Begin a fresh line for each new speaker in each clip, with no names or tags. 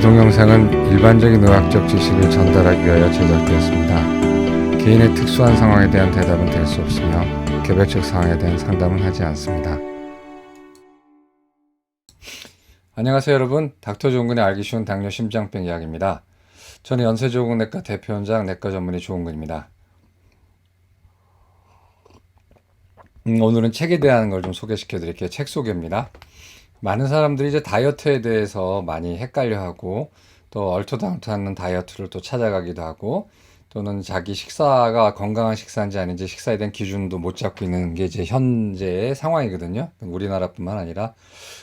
동영상은 일반적인 의학적 지식을 전달하기 위하여 제작되었습니다. 개인의 특수한 상황에 대한 대답은 될 수 없으며 개별적 상황에 대한 상담은 하지 않습니다. 안녕하세요 여러분, 닥터 조은근의 알기 쉬운 당뇨 심장병 이야기입니다. 저는 연세조국내과 대표원장 내과 전문의 조은근입니다. 오늘은 책에 대한 걸 좀 소개시켜 드릴게요. 책 소개입니다. 많은 사람들이 이제 다이어트에 대해서 많이 헷갈려하고 또 얼토당토 않는 다이어트를 또 찾아가기도 하고 또는 자기 식사가 건강한 식사인지 아닌지 식사에 대한 기준도 못 잡고 있는 게 이제 현재의 상황이거든요. 우리나라뿐만 아니라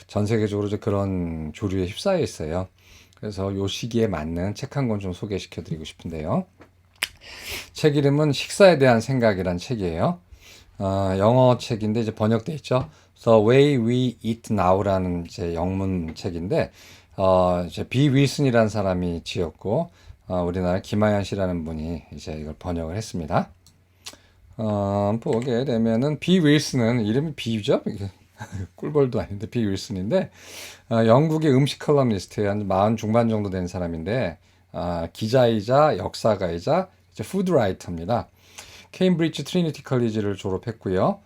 전 세계적으로 이제 그런 조류에 휩싸여 있어요. 그래서 요 시기에 맞는 책 한 권 좀 소개시켜 드리고 싶은데요. 책 이름은 식사에 대한 생각이란 책이에요. 영어 책인데 이제 번역돼 있죠. The Way We Eat Now라는 이제 영문 책인데 이제 비 윌슨이라는 사람이 지었고 우리나라 김하연 씨라는 분이 이제 이걸 번역을 했습니다. 보게 되면은 비 윌슨은 이름이 비죠? 꿀벌도 아닌데 비 윌슨인데 영국의 음식 컬럼니스트에 한 40 중반 정도 된 사람인데 기자이자 역사가이자 이제 푸드라이터입니다. 케임브리지 트리니티 컬리지를 졸업했고요.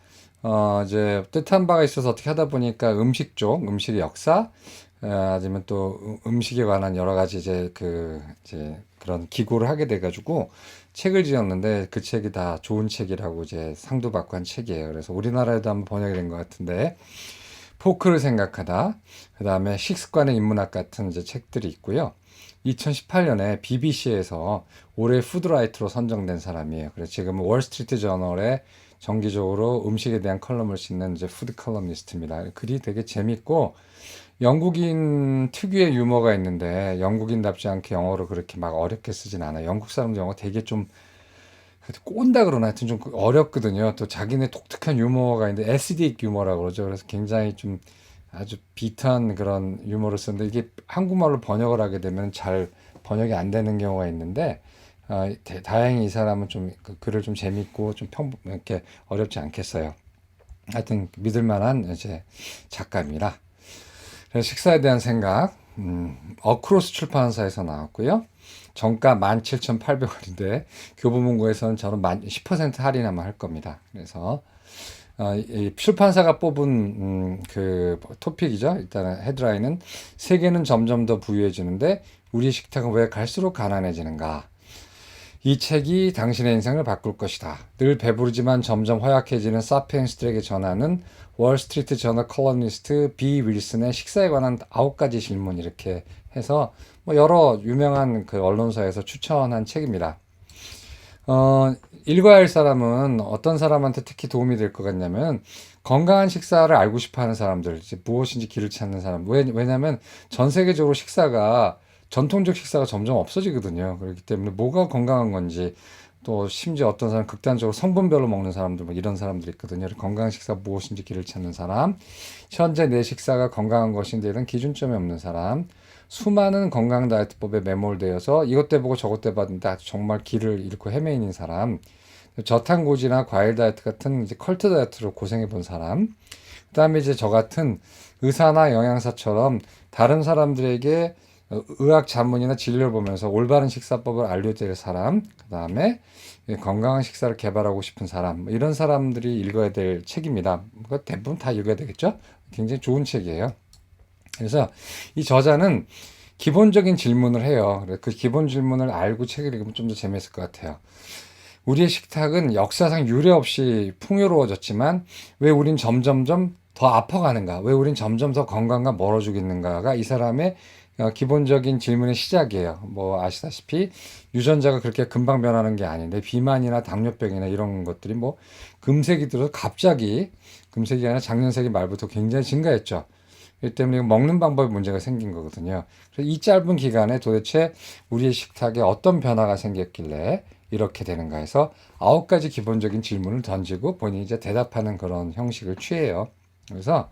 이제 뜻한 바가 있어서 어떻게 하다 보니까 음식 쪽, 음식의 역사, 아니면 또 음식에 관한 여러 가지 이제 그런 기고를 하게 돼가지고 책을 지었는데 그 책이 다 좋은 책이라고 이제 상도 받고 한 책이에요. 그래서 우리나라에도 한번 번역이 된 것 같은데 포크를 생각하다, 그 다음에 식습관의 인문학 같은 이제 책들이 있고요. 2018년에 BBC에서 올해 푸드라이터로 선정된 사람이에요. 그래서 지금은 월스트리트 저널에 정기적으로 음식에 대한 컬럼을 싣는 이제 푸드 컬럼니스트입니다. 글이 되게 재밌고 영국인 특유의 유머가 있는데 영국인답지 않게 영어로 그렇게 막 어렵게 쓰진 않아요. 영국 사람들 영어 되게 좀 꼰다 그러나 하여튼 좀 어렵거든요. 또 자기네 독특한 유머가 있는데 에시딕 유머라고 그러죠. 그래서 굉장히 좀 아주 비슷한 그런 유머를 쓰는데 이게 한국말로 번역을 하게 되면 잘 번역이 안 되는 경우가 있는데 다행히 이 사람은 좀 그 글을 좀 재밌고 좀 이렇게 어렵지 않겠어요. 하여튼 믿을 만한 이제 작가입니다. 그래서 식사에 대한 생각, 어크로스 출판사에서 나왔고요. 정가 17,800원인데 교보문고에서는 저는 10% 할인하면 할 겁니다. 그래서 이 출판사가 뽑은 그 토픽이죠. 일단 헤드라인은 세계는 점점 더 부유해지는데 우리 식탁은 왜 갈수록 가난해지는가? 이 책이 당신의 인생을 바꿀 것이다. 늘 배부르지만 점점 허약해지는 사피엔스들에게 전하는 월스트리트 저널 컬럼니스트 비 윌슨의 식사에 관한 9가지 질문 이렇게 해서 뭐 여러 유명한 그 언론사에서 추천한 책입니다. 읽어야 할 사람은 어떤 사람한테 특히 도움이 될 것 같냐면 건강한 식사를 알고 싶어 하는 사람들, 이제 무엇인지 길을 찾는 사람. 왜냐면 전 세계적으로 전통적 식사가 점점 없어지거든요. 그렇기 때문에 뭐가 건강한 건지 또 심지어 어떤 사람 극단적으로 성분별로 먹는 사람들 뭐 이런 사람들이 있거든요. 건강한 식사 무엇인지 길을 찾는 사람, 현재 내 식사가 건강한 것인데 이런 기준점이 없는 사람, 수많은 건강 다이어트법에 매몰되어서 이것 때 보고 저것 때 봤는데 정말 길을 잃고 헤매이는 사람, 저탄고지나 과일 다이어트 같은 이제 컬트 다이어트로 고생해 본 사람, 그다음에 이제 저 같은 의사나 영양사처럼 다른 사람들에게 의학 자문이나 진료를 보면서 올바른 식사법을 알려드릴 사람, 그다음에 건강한 식사를 개발하고 싶은 사람, 뭐 이런 사람들이 읽어야 될 책입니다. 대부분 다 읽어야 되겠죠? 굉장히 좋은 책이에요. 그래서 이 저자는 기본적인 질문을 해요. 그 기본 질문을 알고 책을 읽으면 좀 더 재미있을 것 같아요. 우리의 식탁은 역사상 유례 없이 풍요로워졌지만 왜 우린 점점점 더 아파가는가? 왜 우린 점점 더 건강과 멀어지고 있는가가 이 사람의 기본적인 질문의 시작이에요. 뭐 아시다시피 유전자가 그렇게 금방 변하는 게 아닌데 비만이나 당뇨병이나 이런 것들이 뭐 금세기 들어서 갑자기 금세기 아니라 작년 세기 말부터 굉장히 증가했죠. 이 때문에 먹는 방법에 문제가 생긴 거거든요. 그래서 이 짧은 기간에 도대체 우리의 식탁에 어떤 변화가 생겼길래 이렇게 되는가 해서 9가지 기본적인 질문을 던지고 본인이 이제 대답하는 그런 형식을 취해요. 그래서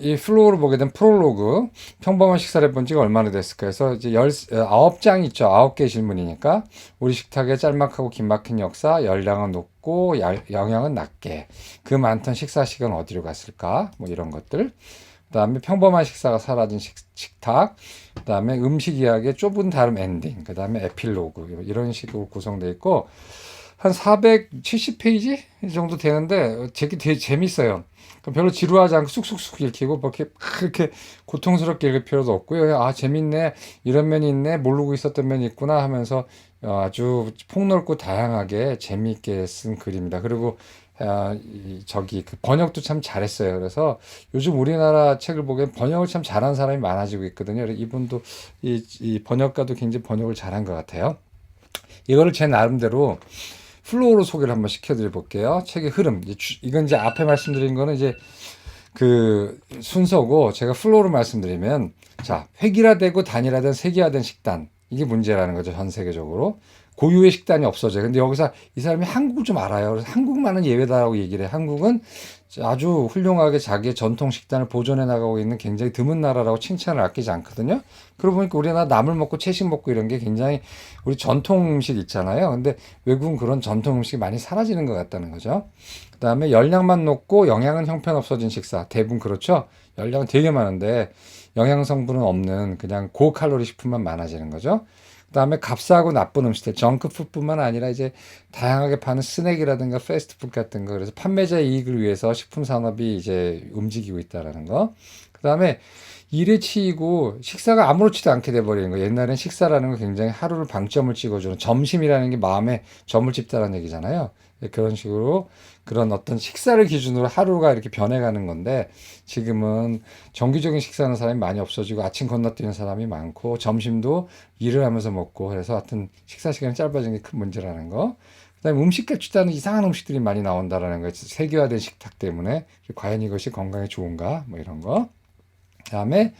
이 플로우를 보게 된 프롤로그, 평범한 식사를 해본 지가 얼마나 됐을까 해서 이제 9장 있죠. 9개 질문이니까 우리 식탁의 짤막하고 긴막힌 역사, 열량은 높고 영양은 낮게 그 많던 식사 시간 어디로 갔을까? 뭐 이런 것들. 그다음에 평범한 식사가 사라진 식탁, 그다음에 음식 이야기의 좁은 다름 엔딩, 그다음에 에필로그 이런 식으로 구성되어 있고 한 470페이지 정도 되는데 되게 재밌어요. 별로 지루하지 않고 쑥쑥쑥 읽히고 뭐 이렇게 막 이렇게 고통스럽게 읽을 필요도 없고요. 아 재밌네, 이런 면이 있네, 모르고 있었던 면이 있구나 하면서 아주 폭넓고 다양하게 재미있게 쓴 글입니다. 그리고 저기 그 번역도 참 잘했어요. 그래서 요즘 우리나라 책을 보기엔 번역을 참 잘하는 사람이 많아지고 있거든요. 그래서 이분도 이 번역가도 굉장히 번역을 잘한 것 같아요. 이거를 제 나름대로 플로우로 소개를 한번 시켜드려 볼게요. 책의 흐름. 이건 이제 앞에 말씀드린 거는 이제 그 순서고, 제가 플로우로 말씀드리면, 자, 획일화되고 단일화된 세계화된 식단. 이게 문제라는 거죠, 전 세계적으로. 고유의 식단이 없어져요. 근데 여기서 이 사람이 한국을 좀 알아요. 그래서 한국만은 예외다라고 얘기를 해요. 한국은 아주 훌륭하게 자기의 전통 식단을 보존해 나가고 있는 굉장히 드문 나라라고 칭찬을 아끼지 않거든요. 그러고 보니까 우리나라 나물 먹고 채식 먹고 이런 게 굉장히 우리 전통 음식 있잖아요. 근데 외국은 그런 전통 음식이 많이 사라지는 것 같다는 거죠. 그 다음에 열량만 높고 영양은 형편없어진 식사. 대부분 그렇죠. 열량은 되게 많은데 영양 성분은 없는 그냥 고칼로리 식품만 많아지는 거죠. 그다음에 값싸고 나쁜 음식들, 정크푸드뿐만 아니라 이제 다양하게 파는 스낵이라든가 패스트푸드 같은 거, 그래서 판매자의 이익을 위해서 식품 산업이 이제 움직이고 있다라는 거. 그다음에 일에 치이고 식사가 아무렇지도 않게 돼버리는 거. 옛날엔 식사라는 거 굉장히 하루를 방점을 찍어주는, 점심이라는 게 마음에 점을 찍다라는 얘기잖아요. 그런 식으로 그런 어떤 식사를 기준으로 하루가 이렇게 변해가는 건데, 지금은 정기적인 식사하는 사람이 많이 없어지고 아침 건너뛰는 사람이 많고 점심도 일을 하면서 먹고, 그래서 하여튼 식사 시간이 짧아진 게 큰 문제라는 거. 그다음에 음식 가치다는 이상한 음식들이 많이 나온다라는 거. 세계화된 식탁 때문에 과연 이것이 건강에 좋은가 뭐 이런 거. 그다음에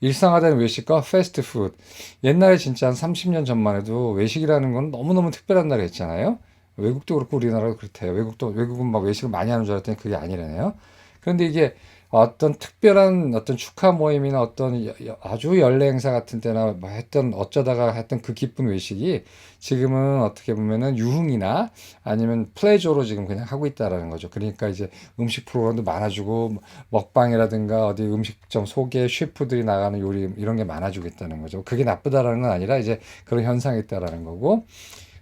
일상화된 외식과 패스트푸드. 옛날에 진짜 한 30년 전만 해도 외식이라는 건 너무너무 특별한 날이 있잖아요. 외국도 그렇고 우리나라도 그렇대요. 외국은 막 외식을 많이 하는 줄 알았더니 그게 아니라네요. 그런데 이게 어떤 특별한 어떤 축하 모임이나 어떤 아주 연례 행사 같은 때나 뭐 했던, 어쩌다가 했던 그 기쁜 외식이 지금은 어떻게 보면은 유흥이나 아니면 플레저로 지금 그냥 하고 있다라는 거죠. 그러니까 이제 음식 프로그램도 많아지고 먹방이라든가 어디 음식점 소개 셰프들이 나가는 요리 이런 게 많아지고 있다는 거죠. 그게 나쁘다라는 건 아니라 이제 그런 현상이 있다라는 거고,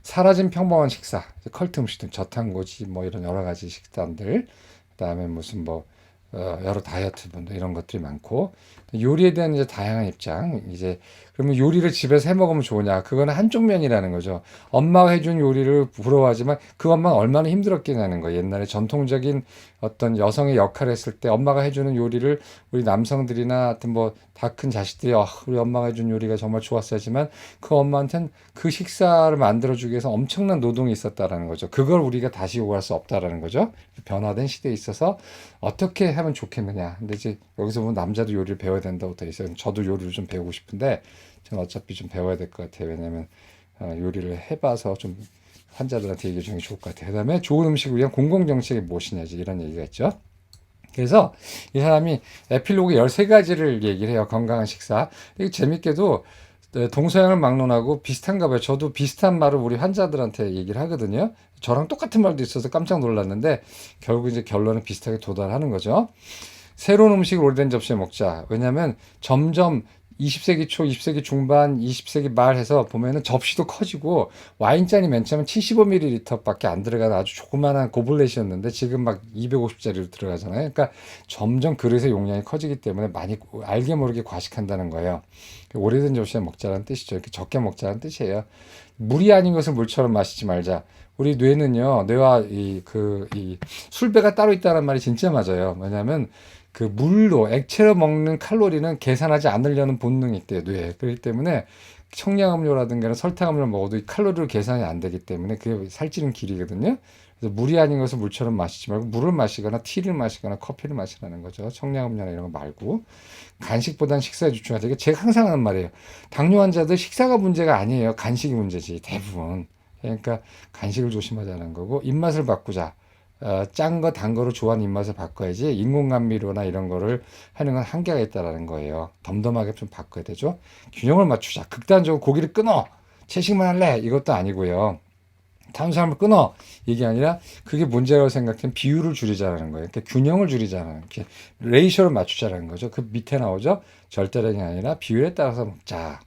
사라진 평범한 식사, 컬트 음식들, 저탄고지 뭐 이런 여러 가지 식단들, 그다음에 무슨 뭐 여러 다이어트 분들 이런 것들이 많고, 요리에 대한 이제 다양한 입장. 이제 그러면 요리를 집에서 해 먹으면 좋으냐? 그거는 한쪽 면이라는 거죠. 엄마가 해준 요리를 부러워하지만 그 엄마가 얼마나 힘들었겠냐는 거예요. 옛날에 전통적인 어떤 여성의 역할을 했을 때 엄마가 해주는 요리를 우리 남성들이나 하여튼 뭐 다 큰 자식들이 우리 엄마가 해준 요리가 정말 좋았어야지만 그 엄마한테는 그 식사를 만들어주기 위해서 엄청난 노동이 있었다라는 거죠. 그걸 우리가 다시 요구할 수 없다라는 거죠. 변화된 시대에 있어서 어떻게 하면 좋겠느냐. 근데 이제 여기서 보면 남자도 요리를 배워야 된다고 돼 있어요. 저도 요리를 좀 배우고 싶은데 저는 어차피 좀 배워야 될 것 같아요. 왜냐면 요리를 해봐서 좀 환자들한테 얘기 중에 좋을 것 같아요. 그다음에 좋은 음식을 위한 공공정책이 무엇이냐지 이런 얘기가 있죠. 그래서 이 사람이 에필로그 13가지를 얘기를 해요. 건강한 식사. 이게 재밌게도 동서양을 막론하고 비슷한가 봐요. 저도 비슷한 말을 우리 환자들한테 얘기를 하거든요. 저랑 똑같은 말도 있어서 깜짝 놀랐는데 결국 이제 결론은 비슷하게 도달하는 거죠. 새로운 음식을 오래된 접시에 먹자. 왜냐하면 점점 20세기 초, 20세기 중반, 20세기 말 해서 보면은 접시도 커지고 와인잔이 맨 처음에 75ml밖에 안 들어가는 아주 조그마한 고블렛이었는데 지금 막 250짜리로 들어가잖아요. 그러니까 점점 그릇의 용량이 커지기 때문에 많이 알게 모르게 과식한다는 거예요. 오래된 접시에 먹자는 뜻이죠. 이렇게 적게 먹자는 뜻이에요. 물이 아닌 것을 물처럼 마시지 말자. 우리 뇌는요, 뇌와 이 술배가 따로 있다는 말이 진짜 맞아요. 왜냐하면 그 물로 액체로 먹는 칼로리는 계산하지 않으려는 본능이 있대요, 뇌에. 그렇기 때문에 청량음료라든가 설탕음료를 먹어도 이 칼로리를 계산이 안 되기 때문에 그게 살찌는 길이거든요. 그래서 물이 아닌 것을 물처럼 마시지 말고 물을 마시거나 티를 마시거나 커피를 마시라는 거죠. 청량음료나 이런 거 말고. 간식보다는 식사에 집중하자. 이게 제가 항상 하는 말이에요. 당뇨 환자들 식사가 문제가 아니에요. 간식이 문제지, 대부분. 그러니까 간식을 조심하자는 거고, 입맛을 바꾸자. 짠 거, 단 거로 좋아하는 입맛을 바꿔야지 인공감미료나 이런 거를 하는 건 한계가 있다라는 거예요. 덤덤하게 좀 바꿔야 되죠. 균형을 맞추자. 극단적으로 고기를 끊어. 채식만 할래. 이것도 아니고요. 탄수화물 끊어 이게 아니라 그게 문제라고 생각하면 비율을 줄이자라는 거예요. 그러니까 균형을 줄이자라는 이렇게 레이쇼를 맞추자라는 거죠. 그 밑에 나오죠. 절대량이 아니라 비율에 따라서 먹자.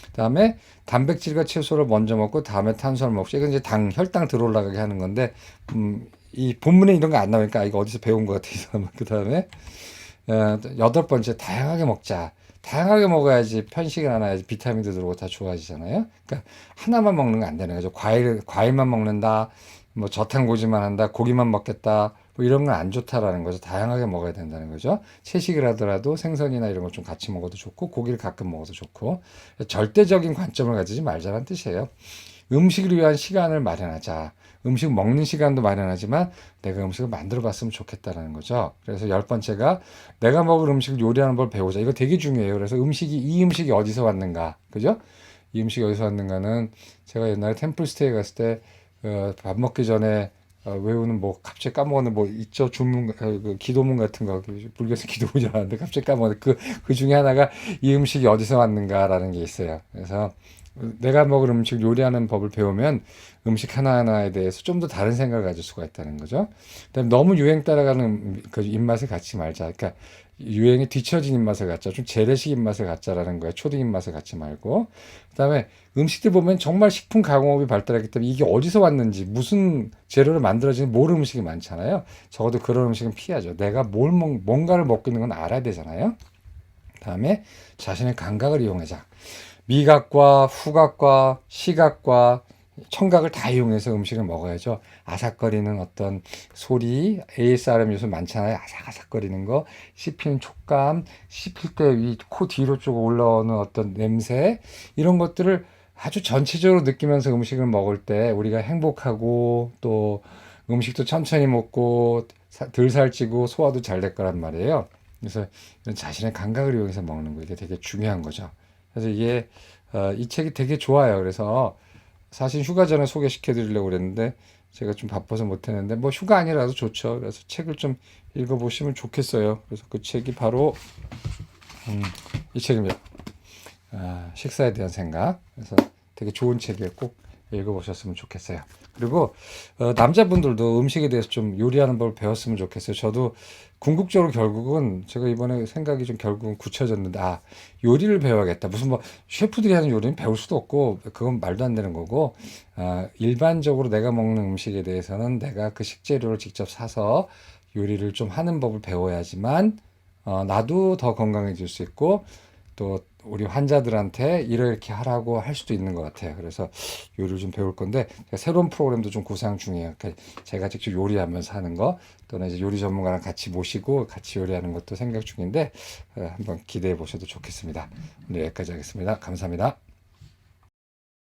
그다음에 단백질과 채소를 먼저 먹고 다음에 탄수화물 먹자. 이건 이제 혈당 들어올라가게 하는 건데 이 본문에 이런 거 안 나오니까 이거 어디서 배운 것 같아서 그다음에 여덟 번째 다양하게 먹자. 다양하게 먹어야지 편식이 안 와야지 비타민도 들어오고 다 좋아지잖아요. 그러니까 하나만 먹는 거 안 되는 거죠. 과일만 먹는다, 뭐 저탄고지만 한다, 고기만 먹겠다, 뭐 이런 건 안 좋다라는 거죠. 다양하게 먹어야 된다는 거죠. 채식을 하더라도 생선이나 이런 거 좀 같이 먹어도 좋고, 고기를 가끔 먹어도 좋고, 절대적인 관점을 가지지 말자는 뜻이에요. 음식을 위한 시간을 마련하자. 음식 먹는 시간도 마련하지만 내가 음식을 만들어 봤으면 좋겠다라는 거죠. 그래서 열 번째가 내가 먹을 음식을 요리하는 걸 배우자. 이거 되게 중요해요. 그래서 이 음식이 어디서 왔는가. 그죠? 이 음식이 어디서 왔는가는 제가 옛날에 템플스테이 갔을 때 밥 먹기 전에 외우는 뭐 갑자기 까먹었는데 뭐 있죠 주문 그 기도문 같은 거 불교에서 기도문이 나왔는데 갑자기 까먹었는데 그 중에 하나가 이 음식이 어디서 왔는가라는 게 있어요. 그래서 내가 먹을 음식 요리하는 법을 배우면 음식 하나하나에 대해서 좀 더 다른 생각을 가질 수가 있다는 거죠. 그다음에 너무 유행 따라가는 그 입맛을 갖지 말자. 그러니까 유행에 뒤처진 입맛을 갖자. 좀 재래식 입맛을 갖자라는 거야. 초딩 입맛을 갖지 말고. 그다음에 음식들 보면 정말 식품 가공업이 발달했기 때문에 이게 어디서 왔는지 무슨 재료로 만들어지는 모르는 음식이 많잖아요. 적어도 그런 음식은 피하죠. 내가 뭔가를 먹고 있는 건 알아야 되잖아요. 그다음에 자신의 감각을 이용하자. 미각과 후각과 시각과 청각을 다 이용해서 음식을 먹어야죠. 아삭거리는 어떤 소리, ASRM 요새 많잖아요. 아삭아삭거리는 거, 씹히는 촉감, 씹힐 때 이 코 뒤로 쭉 올라오는 어떤 냄새, 이런 것들을 아주 전체적으로 느끼면서 음식을 먹을 때 우리가 행복하고 또 음식도 천천히 먹고 덜 살찌고 소화도 잘 될 거란 말이에요. 그래서 이런 자신의 감각을 이용해서 먹는 거 이게 되게 중요한 거죠. 그래서 이게 이 책이 되게 좋아요. 그래서 사실 휴가 전에 소개시켜 드리려고 그랬는데 제가 좀 바빠서 못했는데 뭐 휴가 아니라도 좋죠. 그래서 책을 좀 읽어보시면 좋겠어요. 그래서 그 책이 바로 이 책입니다. 식사에 대한 생각. 그래서 되게 좋은 책이에요. 꼭 읽어보셨으면 좋겠어요. 그리고 남자분들도 음식에 대해서 좀 요리하는 법을 배웠으면 좋겠어요. 저도 궁극적으로 결국은 제가 이번에 생각이 좀 결국은 굳혀졌는데 요리를 배워야겠다. 무슨 뭐 셰프들이 하는 요리는 배울 수도 없고 그건 말도 안 되는 거고 일반적으로 내가 먹는 음식에 대해서는 내가 그 식재료를 직접 사서 요리를 좀 하는 법을 배워야지만 나도 더 건강해질 수 있고 또 우리 환자들한테 이렇게 하라고 할 수도 있는 것 같아요. 그래서 요리를 좀 배울 건데 새로운 프로그램도 좀 구상 중이에요. 제가 직접 요리하면서 하는 거 또는 이제 요리 전문가랑 같이 모시고 같이 요리하는 것도 생각 중인데 한번 기대해 보셔도 좋겠습니다. 오늘 여기까지 하겠습니다. 감사합니다.